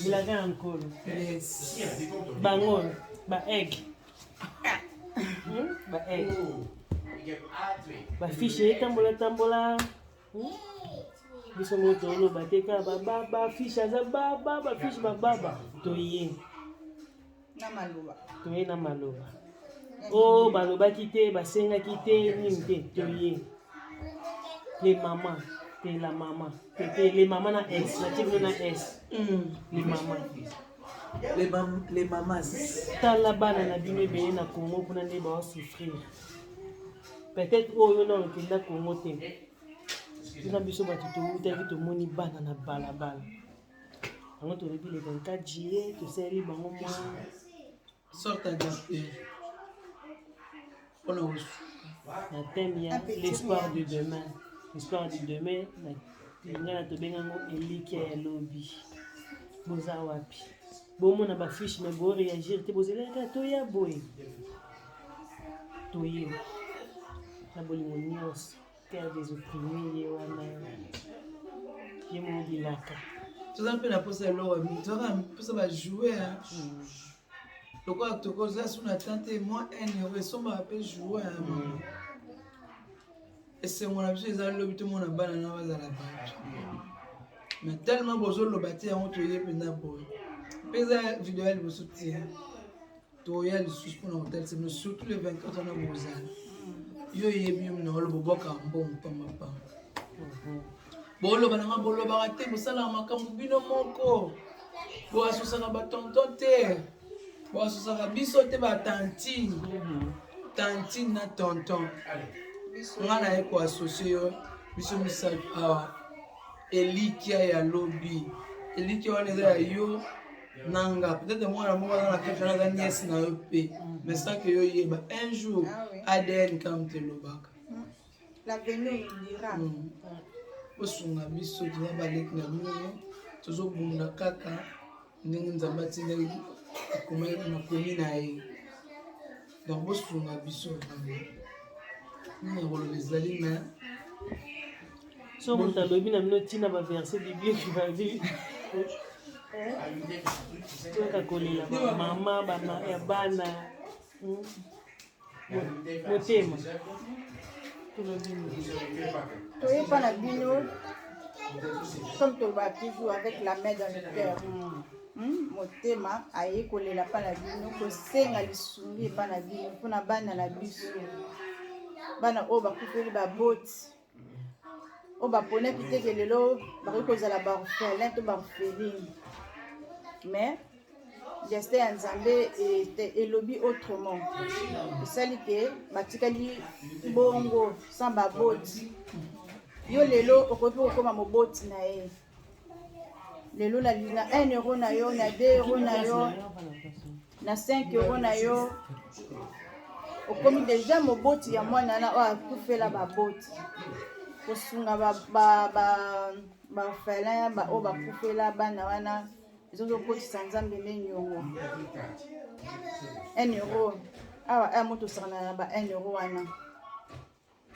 bilaka encore. Yes. Bangol, ba egg. Ba egg. Ba fish tambola. Biso moto lo bateka ba fish aza ba fish ba toye. Na maloba. Toye na maloba. Oh balobaki te basengaki te nini te toye. Les mamans, c'est la maman. Les mamans na S, la type na S. Les mamans. Les mamas. Tala bana na bino beye na Congo pour nande ba souffrir. Peut-être oyo na okenda Congo te. Tuna biso batu to to moni bana na balabala. Ango to rebi le 24 juillet, to seri bango moi. Sorte d'adapter. On a reçu. La thème ya l'espoir de demain. L'espoir de demain, na to bengango eliki ya lobby. Boza wapi. Bomona ba fiche mais bo réagir te bozela ka to ya boy. Toye. Na bolingo nyos, terre des opprimés ye wana. Ye mo bilaka. Tu as fait la pose à l'eau, tu as jouer. Le quoi tu causes là sur la tente et moi un son m'a appelé jouer. Et c'est mon habitude les lobby tout le monde a banana à la base. Mais tellement besoin le bâtir on te y est pendant pour. Pesa vidéo elle vous soutient. Tu y a le suspend dans l'hôtel c'est surtout les 24 ans on a besoin. Yo y est bien non le boboka bon pas. Bolo bananga bolo barate musala makambu bino moko. Bo asusaka ba tonton te. Bo asusaka biso te ba tantine. Tantine na tonton. Ngana eko associé yo biso misal awa. Elikia ya lobby. Elikia wana za yo nanga. Peut-être moi la moko na kefana za nièce na yo pe. Mais ça que yo yeba un jour ADN comme te lobaka. L'avenir dira. Osunga biso tuna balek na bino tozobunda kaka ndenge nzambe atindaki makomi na ye donc bosunga biso nakoloba ezali na So moto alobi na bino ntina baverset biblique babi toyaka kolela bamama ya bana motema Toyeba na bino, comme tu vas toujours avec la main dans le cœur. Motema aye kolela pa na bino kosenga lisungi pa na bino mpona bana na biso bana oyo bakufeli baboti oyo baponaki teke lelo bakoki kozala baorphelin to baorpheline mais destin ya nzambe elobi autrement esali ke batikali bongo sans baboti yo lelo okoki kokoma moboti na ye lelo na 1 euro na yo na 2 euro na yo na 5 euro na yo okomi deja moboti ya mwana na oyo akufela baboti kosunga baorphelin oyo bakufela bana wana ezozokotisa nzambe nde nyongo 1 euro awa aya moto osakana na ba 1 euro wana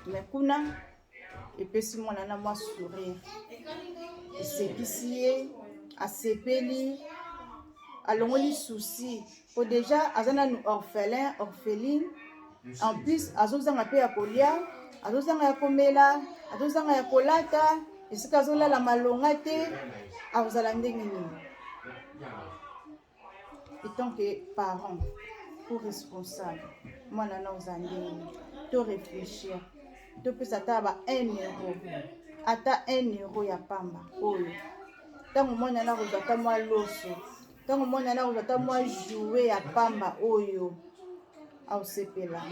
me kuna epesi mwana na mwa sourire esekisi ye asepeli alongoli souci po deja aza nanu orphelin orpheline en plus azozanga mpe ya kolia azozanga ya komela azozanga ya kolata esika azolala malonga te akozala ndenge nini etant que parent co-responsable mwana na oza ndenge to réfléchir topesa ata ba 1 euro ata 1 euro ya pamba oyo ntango mwana na kozwa ata mwa loso ntango mwana na kozwa ata mwa joue ya pamba oyo aosepela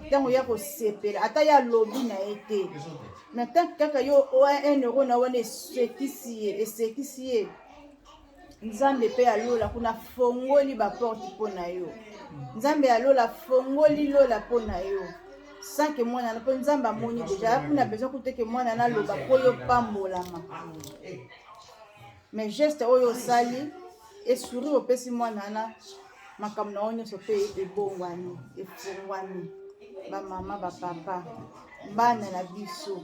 ntango ya kosepela ata ya lobi na ye te na ntango kaka yo oya 1 euro na wana esekisi ye nzambe mpe alola kuna fongoli baporte mpo na yo nzambe alola fongoli lola mpo na yo sans que mwana na mpo nzambe amoni deja kuna besoin kuteke mwana na loba mpo yo pambolama mais geste oyo osali esuri opesi mwana na makambo na oyo nyonso mpe ebongwani efungwani bamama bapapa bana na biso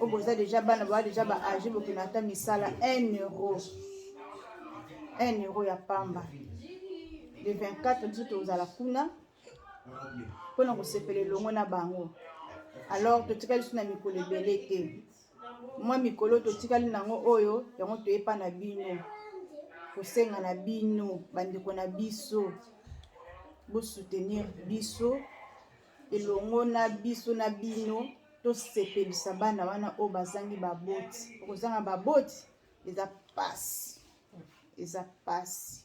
oyo boza deja bana boa deja baage bokende ata misala 1 euro 1 euro ya pamba. Le 24 biso tozala kuna mpona kosepela elongo na bango. Alors totikali so na mikolo ebele te. Mwa mikolo totikali nango oyo yango toyepa na bino. Kosenga na bino bandeko na biso bo soutenir biso elongo na biso na bino tosepelisa bana wana oyo bazangi baboti. Okozanga baboti eza pasi. Eza pasi.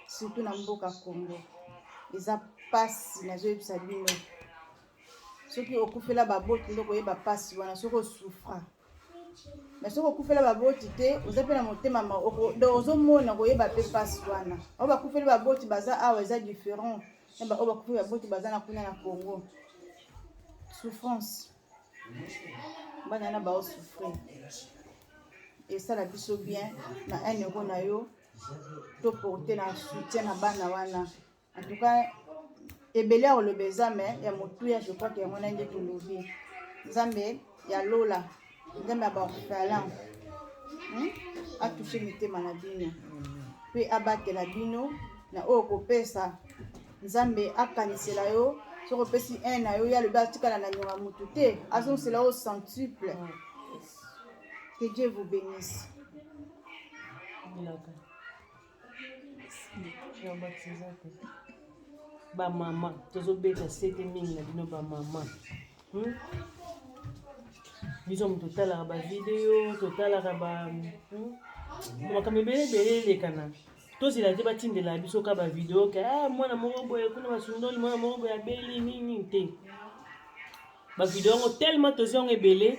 Surtout na mboka Congo. Eza pasi nazoyebisa bino. Soki okufela baboti ndoko yeba pasi wana soki osufra. Mais soki okufela baboti te oza pe na motema ozomona koyeba pe pasi wana. Oyo bakufeli baboti baza awa eza différent. Oyo bakufeli baboti baza na kuna na Congo. Souffrance. Bana na bao souffrir. Et ça la biso bien na 1 euro na yo to porter na soutien na bana wana. En tout cas ebele o lobeza mais ya motuya je crois que ya mona nde tolobi. Nzambe ya lola. Nzambe ba talent. A toucher mitema na bino. Pe abatela bino na oyo kopesa. Nzambe akanisela yo. Soko pesi 1 na yo ya le ba tikala na nyonga mutu te. Azon cela au centuple. Que Dieu vous bénisse. Ba mama, tozobeta sete mingi na bino ba mama. Biso mu totalaka ba video, totalaka ba makambo ebele elekana. Tozela te batindela biso ka ba video ka mwana moko boye kuna basundoli mwana moko boye abeli nini te. Ba video yango tellement tozi yango ebele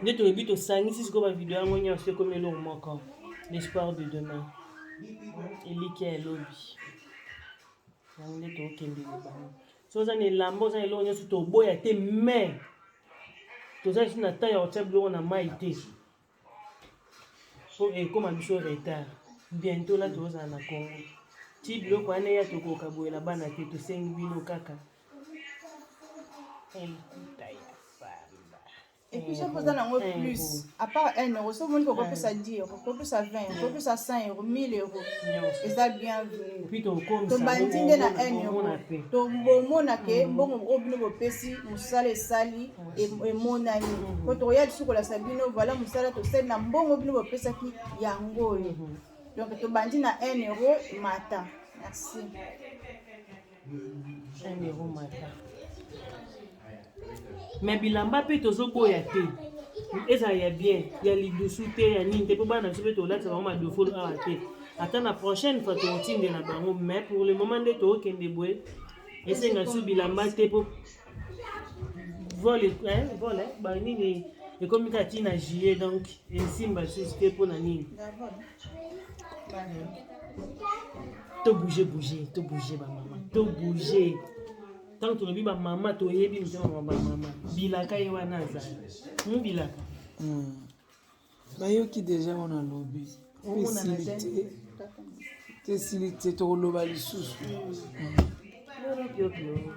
nde toyebi tosangisi sikoyo ba video yango nyonso ekomi eloko moko. L'espoir de demain. Eliki ya elobi. Yango nde tokendele bango. So oza na elamba oza na eloko nyonso toboya te mais toza lisusu na temps ya kotia biloko na mai te. Po ekoma biso retard. Bientôt là tozala na Congo. Ti biloko wana ya tokoka boyela bana te tosengi bino kaka. Et puis ça pose dans plus. À part 1 euro, ça veut dire qu'on peut ça 10 euros, qu'on peut ça 20 euros, qu'on peut ça 100 euros, 1000 euros. Et ça bien vu. Puis ton comme ça. Ton bandinde na 1 euro. Ton bon na ke bon obino bo pesi musala sali et monani. Quand tu regardes sur la sabino voilà musala to sel na bon obino bo pesa ki yango. Donc ton bandine na 1 euro mata. Merci. 1 euro mata. Mais bilamba pe tozoboya te. Eza ya bien, ya lidusu te ya nini te po bana biso pe tolata vraiment de folo awa te. Attends la prochaine fois totinde na bango mais pour le moment nde tokende boye. Esenga su bilamba te po vol ba nini ekomi kati na juillet donc esimba susu te po na nini. To bouger ba mama, to bouger. Tant que tu as maman, tu as dit que maman. Bilaka est wana zala. Bilaka. Bayo qui déjà on a lobby. Facilité to loba lisusu. Pio.